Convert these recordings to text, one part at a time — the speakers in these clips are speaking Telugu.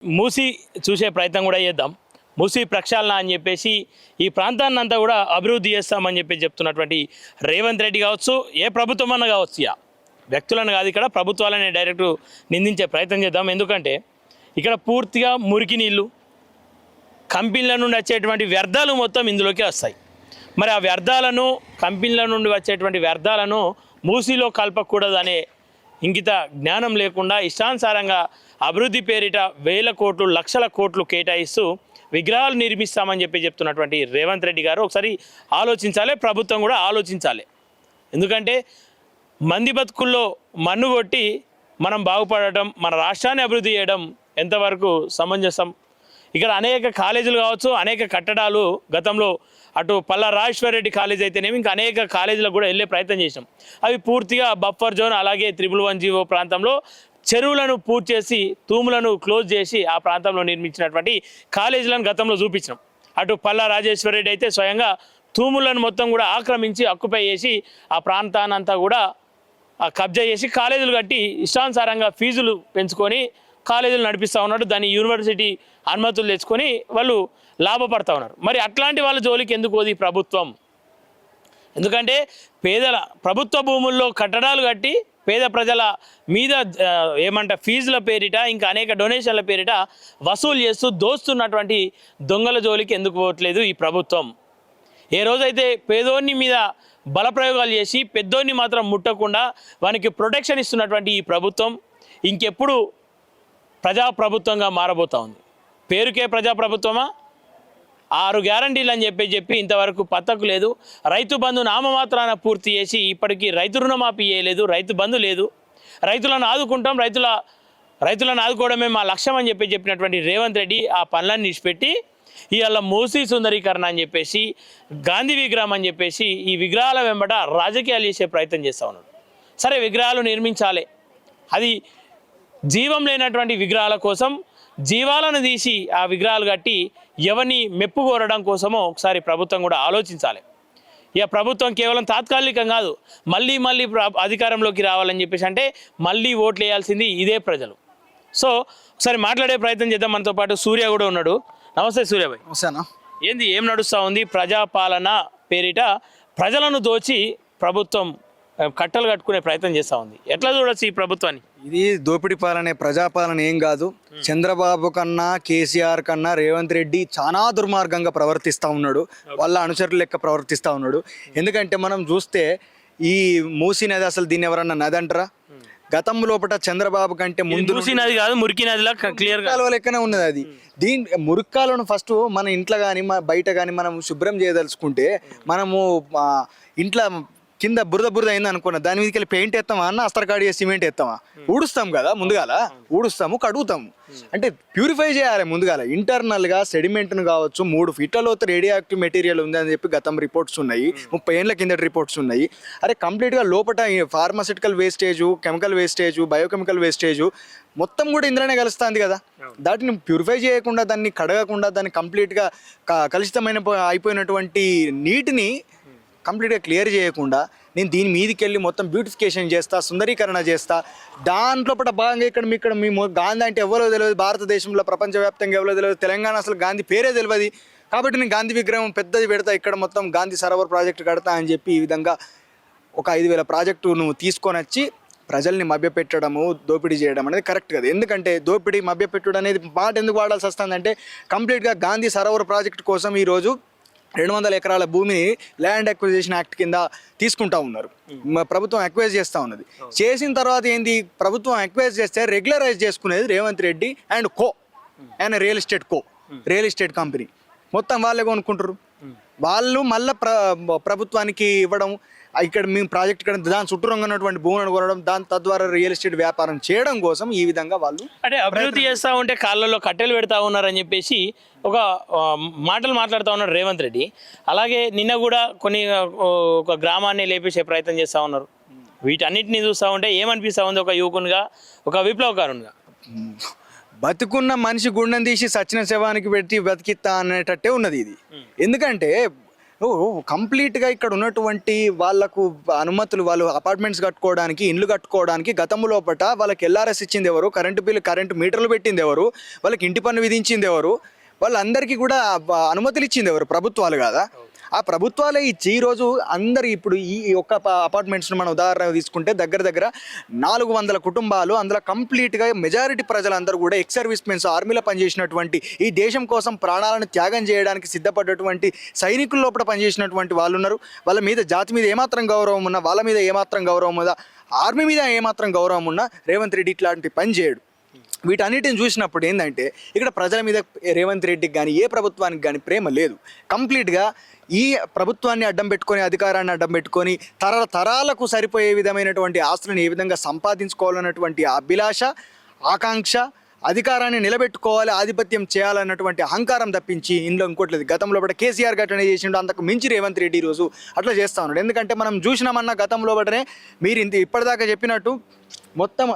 మూసి చూసే ప్రయత్నం కూడా చేద్దాం. మూసి ప్రక్షాళన అని చెప్పేసి ఈ ప్రాంతాన్ని అంతా కూడా అభివృద్ధి చేస్తామని చెప్పి చెప్తున్నటువంటి రేవంత్ రెడ్డి కావచ్చు, ఏ ప్రభుత్వం అన్న కావచ్చు, వ్యక్తులను కాదు, ఇక్కడ ప్రభుత్వాలని డైరెక్ట్ నిందించే ప్రయత్నం చేద్దాం. ఎందుకంటే ఇక్కడ పూర్తిగా మురికి నీళ్ళు, కంపెనీల నుండి వచ్చేటువంటి వ్యర్థాలు మొత్తం ఇందులోకి వస్తాయి. మరి ఆ వ్యర్థాలను, కంపెనీల నుండి వచ్చేటువంటి వ్యర్థాలను మూసిలో కలపకూడదనే ఇంగిత జ్ఞానం లేకుండా ఇష్టానుసారంగా అభివృద్ధి పేరిట వేల కోట్లు, లక్షల కోట్లు కేటాయిస్తూ విగ్రహాలు నిర్మిస్తామని చెప్పి చెప్తున్నటువంటి రేవంత్ రెడ్డి గారు ఒకసారి ఆలోచించాలి, ప్రభుత్వం కూడా ఆలోచించాలి. ఎందుకంటే మంది బతుకుల్లో మన్ను కొట్టి మనం బాగుపడటం, మన రాష్ట్రాన్ని అభివృద్ధి చేయడం ఎంతవరకు సమంజసం? ఇక్కడ అనేక కాలేజీలు కావచ్చు, అనేక కట్టడాలు గతంలో అటు పల్లా రాజేశ్వర రెడ్డి కాలేజ్ అయితేనేమి ఇంకా అనేక కాలేజీలకు కూడా వెళ్ళే ప్రయత్నం చేసాం. అవి పూర్తిగా బఫర్ జోన్, అలాగే 111 ప్రాంతంలో చెరువులను పూర్తి చేసి తూములను క్లోజ్ చేసి ఆ ప్రాంతంలో నిర్మించినటువంటి కాలేజీలను గతంలో చూపించినాం. అటు పల్లా రాజేశ్వర రెడ్డి అయితే స్వయంగా తూములను మొత్తం కూడా ఆక్రమించి ఆక్యుపై చేసి ఆ ప్రాంతానంతా కూడా కబ్జా చేసి కాలేజీలు కట్టి ఇష్టానుసారంగా ఫీజులు పెంచుకొని కాలేజీలు నడిపిస్తూ ఉన్నాడు. దాన్ని యూనివర్సిటీ అనుమతులు తెచ్చుకొని వాళ్ళు లాభపడతా ఉన్నారు. మరి అట్లాంటి వాళ్ళ జోలికి ఎందుకు పోదు ప్రభుత్వం? ఎందుకంటే పేదల ప్రభుత్వ భూముల్లో కట్టడాలు కట్టి పేద ప్రజల మీద ఫీజుల పేరిట ఇంకా అనేక డొనేషన్ల పేరిట వసూలు చేస్తూ దోస్తున్నటువంటి దొంగల జోలికి ఎందుకు పోవట్లేదు ఈ ప్రభుత్వం? ఏ రోజైతే పేదోన్ని మీద బలప్రయోగాలు చేసి పెద్దోన్ని మాత్రం ముట్టకుండా వానికి ప్రొటెక్షన్ ఇస్తున్నటువంటి ఈ ప్రభుత్వం ఇంకెప్పుడు ప్రజాప్రభుత్వంగా మారబోతా ఉంది. పేరుకే ప్రజాప్రభుత్వమా? 6 గ్యారంటీలు అని చెప్పి ఇంతవరకు పత్తకు లేదు. రైతు బంధు నామమాత్రాన పూర్తి చేసి ఇప్పటికీ రైతు రుణమాఫీ చేయలేదు, రైతు బంధు లేదు. రైతులను ఆదుకుంటాం, రైతులను ఆదుకోవడమే మా లక్ష్యం అని చెప్పినటువంటి రేవంత్ రెడ్డి ఆ పనులన్నీ విడిచిపెట్టి ఇవాళ మూసీ సుందరీకరణ అని చెప్పేసి, గాంధీ విగ్రహం అని చెప్పేసి ఈ విగ్రహాల వెంబట రాజకీయాలు చేసే ప్రయత్నం చేస్తూ ఉన్నాడు. సరే, విగ్రహాలు నిర్మించాలి, అది జీవం లేనటువంటి విగ్రహాల కోసం జీవాలను తీసి ఆ విగ్రహాలు కట్టి ఎవరిని మెప్పు కోరడం కోసమో ఒకసారి ప్రభుత్వం కూడా ఆలోచించాలి. ఇక ప్రభుత్వం కేవలం తాత్కాలికం కాదు, మళ్ళీ అధికారంలోకి రావాలని చెప్పేసి అంటే మళ్ళీ ఓట్లు వేయాల్సింది ఇదే ప్రజలు. సో ఒకసారి మాట్లాడే ప్రయత్నం చేద్దాం. మనతో పాటు సూర్య కూడా ఉన్నాడు. నమస్తే సూర్యభాయ్. నమస్తేనా. ఏం నడుస్తూ ఉంది? ప్రజాపాలన పేరిట ప్రజలను దోచి ప్రభుత్వం కట్టలు కట్టుకునే ప్రయత్నం చేస్తూ ఉంది. ఎట్లా చూడొచ్చు ఈ ప్రభుత్వాన్ని? ఇది దోపిడీ పాలనే, ప్రజాపాలన ఏం కాదు. చంద్రబాబు కన్నా, కేసీఆర్ కన్నా రేవంత్ రెడ్డి చాలా దుర్మార్గంగా ప్రవర్తిస్తూ ఉన్నాడు, వాళ్ళ అనుచరుల లెక్క ప్రవర్తిస్తూ ఉన్నాడు. ఎందుకంటే మనం చూస్తే ఈ మూసీ నది అసలు దీన్ని ఎవరన్నా నది అంటారా? గతం లోపల చంద్రబాబు కంటే ముందు మూసీ నది కాదు, మురికి నదిలా క్లియర్ కాలువ లెక్కనే ఉన్నది అది. మురికి కాలువను ఫస్ట్ మన ఇంట్లో కానీ బయట కానీ మనం శుభ్రం చేయదలుచుకుంటే మనము ఇంట్లో కింద బురద అయింది అనుకున్నా, దాని మీదకి వెళ్ళి పెయింట్ వేస్తామా అన్న, అస్తరకాడి సిమెంట్ వేస్తామా? ఊడుస్తాం కదా ముందుగాల, ఊడుస్తాము, కడుగుతాము. అంటే ప్యూరిఫై చేయాలి ముందుగాల. ఇంటర్నల్గా సెడిమెంట్ను కావచ్చు, 3 ఫీట్ల లోతు రేడియో యాక్టివ్ మెటీరియల్ ఉంది అని చెప్పి గతం రిపోర్ట్స్ ఉన్నాయి, 30 ఏళ్ళ కిందటి రిపోర్ట్స్ ఉన్నాయి. అరే కంప్లీట్గా లోపల pharmaceutical wastage, chemical wastage, biochemical wastage మొత్తం కూడా ఇందులోనే కలుస్తుంది కదా. దాటిని ప్యూరిఫై చేయకుండా, దాన్ని కడగకుండా, దాన్ని కంప్లీట్గా కలుషితమైన అయిపోయినటువంటి నీటిని కంప్లీట్గా క్లియర్ చేయకుండా నేను దీని మీదకి వెళ్ళి మొత్తం బ్యూటిఫికేషన్ చేస్తా, సుందరీకరణ చేస్తా. దాంట్లో భాగంగా ఇక్కడ మీ గాంధీ అంటే ఎవరో తెలియదు, భారతదేశంలో ప్రపంచవ్యాప్తంగా ఎవరో తెలియదు, తెలంగాణ అసలు గాంధీ పేరే తెలియదు. కాబట్టి నేను గాంధీ విగ్రహం పెద్దది పెడతా, ఇక్కడ మొత్తం గాంధీ సరోవర్ ప్రాజెక్టు కడతా అని చెప్పి ఈ విధంగా ఒక 5,000 ప్రాజెక్టు నువ్వు తీసుకొని వచ్చి ప్రజల్ని మభ్యపెట్టడము, దోపిడీ చేయడం అనేది కరెక్ట్ కదా. ఎందుకంటే దోపిడీ, మభ్యపెట్టడం అనేది మాట ఎందుకు వాడాల్సి వస్తుందంటే కంప్లీట్గా గాంధీ సరోవర్ ప్రాజెక్టు కోసం ఈరోజు 200 ఎకరాల భూమిని ల్యాండ్ అక్విజిషన్ యాక్ట్ కింద తీసుకుంటా ఉన్నారు. ప్రభుత్వం అక్వైజ్ చేస్తూ ఉన్నది. చేసిన తర్వాత ఏంది, ప్రభుత్వం అక్వైజ్ చేస్తే రెగ్యులరైజ్ చేసుకునేది Revanth Reddy and co and real estate company మొత్తం వాళ్ళే కొనుక్కుంటారు. వాళ్ళు మళ్ళీ ప్రభుత్వానికి ఇవ్వడం, ఇక్కడ మేము ప్రాజెక్ట్ ఇక్కడ దాని చుట్టూరంగా ఉన్నటువంటి భూములను కొనడం, దాని తద్వారా రియల్ ఎస్టేట్ వ్యాపారం చేయడం కోసం ఈ విధంగా వాళ్ళు అంటే అభివృద్ధి చేస్తూ ఉంటే కాళ్ళల్లో కట్టెలు పెడతా ఉన్నారని చెప్పేసి ఒక మాటలు మాట్లాడుతూ ఉన్నాడు రేవంత్ రెడ్డి. అలాగే నిన్న కూడా ఒక గ్రామాన్ని లేపేసే ప్రయత్నం చేస్తూ ఉన్నారు. వీటన్నిటిని చూస్తూ ఉంటే ఏమనిపిస్తూ ఉంది ఒక యువకునిగా, ఒక విప్లవకారునిగా? బతుకున్న మనిషి గుండెని తీసి సచిన శవానికి పెట్టి బతికిస్తా అనేటట్టే ఉన్నది ఇది. ఎందుకంటే కంప్లీట్గా ఇక్కడ ఉన్నటువంటి వాళ్ళకు అనుమతులు, వాళ్ళు అపార్ట్మెంట్స్ కట్టుకోవడానికి, ఇండ్లు కట్టుకోవడానికి గతం లోపట వాళ్ళకి ఎల్ఆర్ఎస్ ఇచ్చింది ఎవరు, కరెంటు మీటర్లు పెట్టింది ఎవరు, వాళ్ళకి ఇంటి పన్ను విధించింది ఎవరు, వాళ్ళందరికీ కూడా అనుమతులు ఇచ్చింది ఎవరు? ప్రభుత్వాలు కాదా? ఆ ప్రభుత్వాలే ఇచ్చి ఈరోజు అందరు ఇప్పుడు ఈ ఒక్క అపార్ట్మెంట్స్ను మనం ఉదాహరణ తీసుకుంటే దగ్గర 400 కుటుంబాలు, అందులో కంప్లీట్గా మెజారిటీ ప్రజలందరూ కూడా ఎక్స్ సర్వీస్ మెన్స్, ఆర్మీలో పనిచేసినటువంటి, ఈ దేశం కోసం ప్రాణాలను త్యాగం చేయడానికి సిద్ధపడ్డటువంటి సైనికుల లోపల పనిచేసినటువంటి వాళ్ళు ఉన్నారు. వాళ్ళ మీద జాతి మీద ఏమాత్రం గౌరవం ఉన్నా, వాళ్ళ మీద ఏమాత్రం గౌరవం ఉందా, ఆర్మీ మీద ఏమాత్రం గౌరవం ఉన్నా రేవంత్ రెడ్డి ఇట్లాంటి పని చేయడు. వీటన్నిటిని చూసినప్పుడు ఏంటంటే ఇక్కడ ప్రజల మీద రేవంత్ రెడ్డికి కానీ ఏ ప్రభుత్వానికి కానీ ప్రేమ లేదు. కంప్లీట్గా ఈ ప్రభుత్వాన్ని అడ్డం పెట్టుకొని, అధికారాన్ని అడ్డం పెట్టుకొని తరాలకు సరిపోయే విధమైనటువంటి ఆస్తులను ఏ విధంగా సంపాదించుకోవాలన్నటువంటి అభిలాష, ఆకాంక్ష, అధికారాన్ని నిలబెట్టుకోవాలి, ఆధిపత్యం చేయాలన్నటువంటి అహంకారం తప్పించి ఇందులో ఇంకోట్లేదు. గతంలో బట్ట కేసీఆర్ ఘటన చేసిండు, అంతకు మించి రేవంత్ రెడ్డి ఈరోజు అట్లా చేస్తా ఉన్నాడు. ఎందుకంటే మనం చూసినామన్న గతంలో బట్టనే మీరు ఇప్పటిదాకా చెప్పినట్టు మొత్తం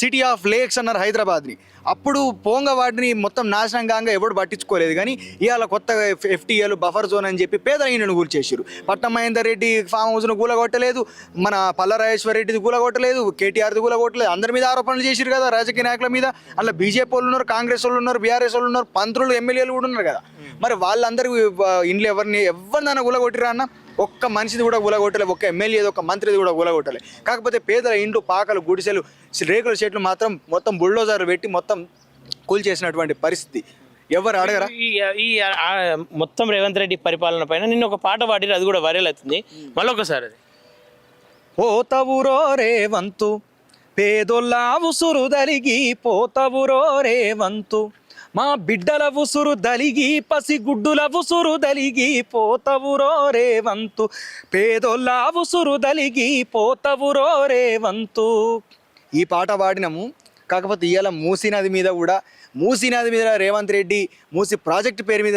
సిటీ ఆఫ్ లేక్స్ అన్నారు హైదరాబాద్ని. అప్పుడు పోంగ వాటిని మొత్తం నాశనం కాగా ఎవడు పట్టించుకోలేదు. కానీ ఇవాళ కొత్తగా FTAలు బఫర్ జోన్ అని చెప్పి పేదల ఇండ్లను కూల్చేసారు. పట్నం మహేందర్ రెడ్డి ఫామ్ హౌస్ను కూలగొట్టలేదు, మన పల్లరాజేశ్వర రెడ్డిది కూలగొట్టలేదు, KTRది కూలగొట్టలేదు. అందరి మీద ఆరోపణలు చేశారు కదా రాజకీయ నాయకుల మీద. అలా బీజేపీ వాళ్ళు ఉన్నారు, కాంగ్రెస్ వాళ్ళు ఉన్నారు, బీఆర్ఎస్ వాళ్ళు ఉన్నారు, మంత్రులు, ఎమ్మెల్యేలు కూడా ఉన్నారు కదా. మరి వాళ్ళందరూ ఇండ్లు ఎవరినైనా కూలగొట్టిరా అన్న? ఒక్క మనిషిది కూడా కూలగొట్టలేదు, ఒక్క ఎమ్మెల్యేది, ఒక్క మంత్రిది కూడా కూలగొట్టలేదు. కాకపోతే పేదల ఇండ్లు, పాకలు, గుడిసెలు, రేకుల చెట్లు మాత్రం మొత్తం బుల్డోజర్లు పెట్టి మొత్తం కూల్చేసినటువంటి పరిస్థితి. ఎవరు అడగరా? ఈ మొత్తం రేవంత్ రెడ్డి పరిపాలన పైన నిన్న ఒక పాట పాడిరు, అది కూడా వైరల్ అవుతుంది. మళ్ళీ ఒకసారి అది పోతవురో రేవంతు పేదొల్ల ఉసురు దలిగి, పోతవురో రేవంతు మా బిడ్డల ఉసురు దలిగి, పసిగుడ్డుల ఉసురు దలిగి, పోతవురో రేవంతు పేదొల్ల ఉసురు దలిగి, పోతవురో రేవంతు. ఈ పాట పాడినాము. కాకపోతే ఇవాళ మూసీ నది మీద రేవంత్ రెడ్డి మూసీ ప్రాజెక్టు పేరు మీద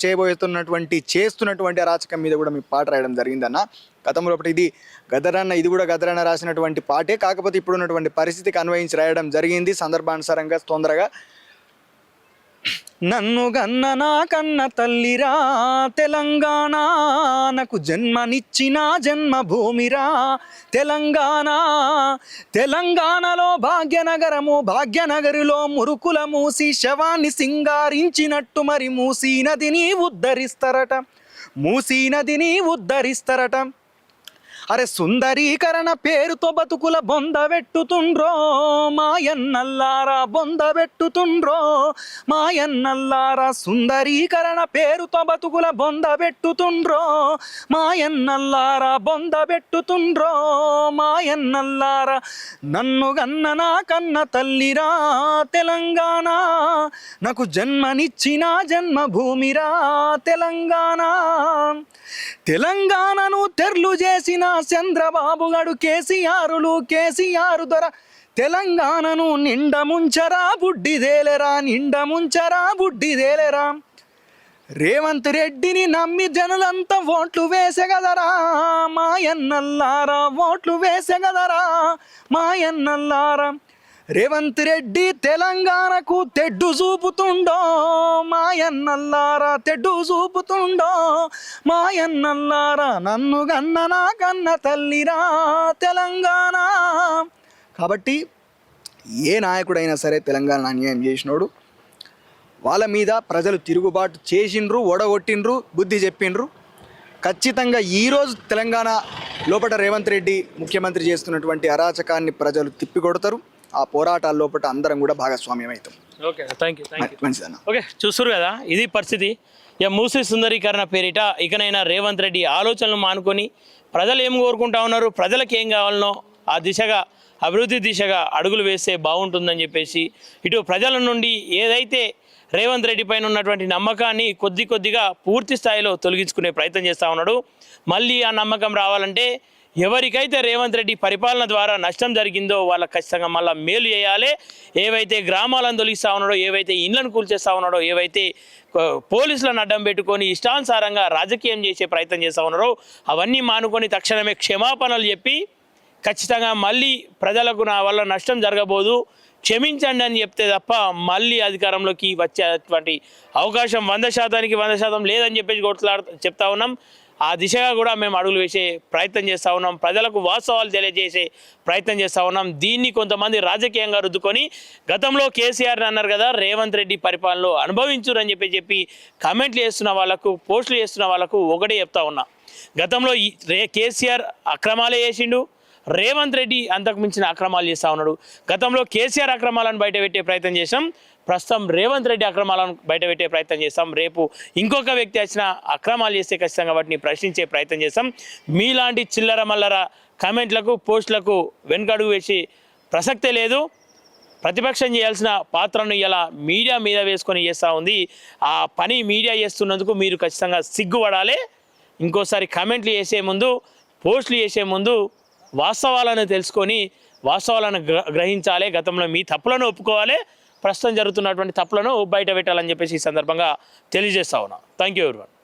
చేస్తున్నటువంటి అరాచకం మీద కూడా మీ పాట రాయడం జరిగిందన్న. గతంలో ఇది కూడా గదరన్న రాసినటువంటి పాటే. కాకపోతే ఇప్పుడు ఉన్నటువంటి పరిస్థితికి అన్వయించి రాయడం జరిగింది సందర్భానుసారంగా తొందరగా. నన్ను గన్న నా కన్న తల్లిరా తెలంగాణ, నాకు జన్మనిచ్చిన జన్మభూమిరా తెలంగాణలో భాగ్యనగరిలో మురుకుల మూసి శవాన్ని సింగారించినట్టు మరి మూసీ నదిని ఉద్ధరిస్తరట. అరే సుందరీకరణ పేరుతో బతుకుల బొందబెట్టుతుండ్రో మాయన్నల్లారా, మాయన్నల్లారా. సుందరీకరణ పేరుతో బతుకుల బొందబెట్టుతుండ్రో మాయన్నల్లారా, మాయన్నల్లారా. నన్ను గన్న నా కన్న తల్లిరా తెలంగాణ, నాకు జన్మనిచ్చిన జన్మభూమిరా తెలంగాణను తెర్లు చేసిన చంద్రబాబు గడు కేసీఆర్ దొర తెలంగాణను నిండముంచరా బుడ్డిదేలెరా. రేవంత్ రెడ్డిని నమ్మి జనులంతా ఓట్లు వేసెగదరా మాయన్నల్లారా, మాయన్నల్లారా. రేవంత్ రెడ్డి తెలంగాణకు తెడ్డు చూపుతుండో మాయన్నల్లారా. నన్ను గన్న నా కన్న తల్లిరా తెలంగాణ. కాబట్టి ఏ నాయకుడైనా సరే తెలంగాణ అన్యాయం చేసినోడు, వాళ్ళ మీద ప్రజలు తిరుగుబాటు చేసిండ్రు, ఓడగొట్టిండ్రు, బుద్ధి చెప్పిండ్రు. ఖచ్చితంగా ఈరోజు తెలంగాణ లోపల రేవంత్ రెడ్డి ముఖ్యమంత్రి చేస్తున్నటువంటి అరాచకాన్ని ప్రజలు తిప్పికొడతారు. ఆ పోరాటాల లోపల అందరం కూడా భాగస్వామ్యం అవుతాం. Okay, thank you. మంచిదన్న. ఓకే, చూస్తారు కదా, ఇది పరిస్థితి. ఇక మూసీ సుందరీకరణ పేరిట ఇకనైనా రేవంత్ రెడ్డి ఆలోచనలు మానుకొని ప్రజలు ఏం కోరుకుంటా ఉన్నారు, ప్రజలకు ఏం కావాలనో ఆ దిశగా, అభివృద్ధి దిశగా అడుగులు వేస్తే బాగుంటుందని చెప్పేసి ఇటు ప్రజల నుండి ఏదైతే రేవంత్ రెడ్డి పైన ఉన్నటువంటి నమ్మకాన్ని కొద్దిగా పూర్తి స్థాయిలో తొలగించుకునే ప్రయత్నం చేస్తూ ఉన్నాడు. మళ్ళీ ఆ నమ్మకం రావాలంటే ఎవరికైతే రేవంత్ రెడ్డి పరిపాలన ద్వారా నష్టం జరిగిందో వాళ్ళకి ఖచ్చితంగా మళ్ళీ మేలు చేయాలి. ఏవైతే గ్రామాలను తొలగిస్తూ ఉన్నాడో, ఏవైతే ఇండ్లను కూల్చేస్తూ ఉన్నాడో, ఏవైతే పోలీసులను అడ్డం పెట్టుకొని ఇష్టానుసారంగా రాజకీయం చేసే ప్రయత్నం చేస్తూ ఉన్నారో అవన్నీ మానుకొని తక్షణమే క్షమాపణలు చెప్పి ఖచ్చితంగా మళ్ళీ ప్రజలకు నా వల్ల నష్టం జరగబోదు, క్షమించండి అని చెప్తే తప్ప మళ్ళీ అధికారంలోకి వచ్చేటువంటి అవకాశం 100% లేదని చెప్పేసి చెప్తా ఉన్నాం. ఆ దిశగా కూడా మేము అడుగులు వేసే ప్రయత్నం చేస్తూ ఉన్నాం. ప్రజలకు వాస్తవాలు తెలియజేసే ప్రయత్నం చేస్తూ ఉన్నాం. దీన్ని కొంతమంది రాజకీయంగా రుద్దుకొని గతంలో కేసీఆర్ అన్నారు కదా, రేవంత్ రెడ్డి పరిపాలనలో అనుభవించురని చెప్పి కామెంట్లు చేస్తున్న వాళ్ళకు, పోస్టులు చేస్తున్న వాళ్ళకు ఒకటే చెప్తా ఉన్నా, గతంలో కేసీఆర్ అక్రమాలే చేసిండు, రేవంత్ రెడ్డి అంతకు మించిన అక్రమాలు చేస్తూ ఉన్నాడు. గతంలో కేసీఆర్ అక్రమాలను బయటపెట్టే ప్రయత్నం చేసాం, ప్రస్తుతం రేవంత్ రెడ్డి అక్రమాలను బయటపెట్టే ప్రయత్నం చేస్తాం. రేపు ఇంకొక వ్యక్తి వచ్చిన అక్రమాలు చేస్తే ఖచ్చితంగా వాటిని ప్రశ్నించే ప్రయత్నం చేస్తాం. మీలాంటి చిల్లర మల్లర కామెంట్లకు, పోస్టులకు వెనుకడుగు వేసి ప్రసక్తే లేదు. ప్రతిపక్షం చేయాల్సిన పాత్రను ఇలా మీడియా మీద వేసుకొని చేస్తూ ఉంది. ఆ పని మీడియా చేస్తున్నందుకు మీరు ఖచ్చితంగా సిగ్గుపడాలి. ఇంకోసారి కామెంట్లు చేసే ముందు, పోస్టులు చేసే ముందు వాస్తవాలను తెలుసుకొని వాస్తవాలను గ్రహించాలి. గతంలో మీ తప్పులను ఒప్పుకోవాలి, ప్రస్తుతం జరుగుతున్నటువంటి తప్పులను బయట పెట్టాలని చెప్పేసి ఈ సందర్భంగా తెలియజేస్తా ఉన్నా. Thank you everyone.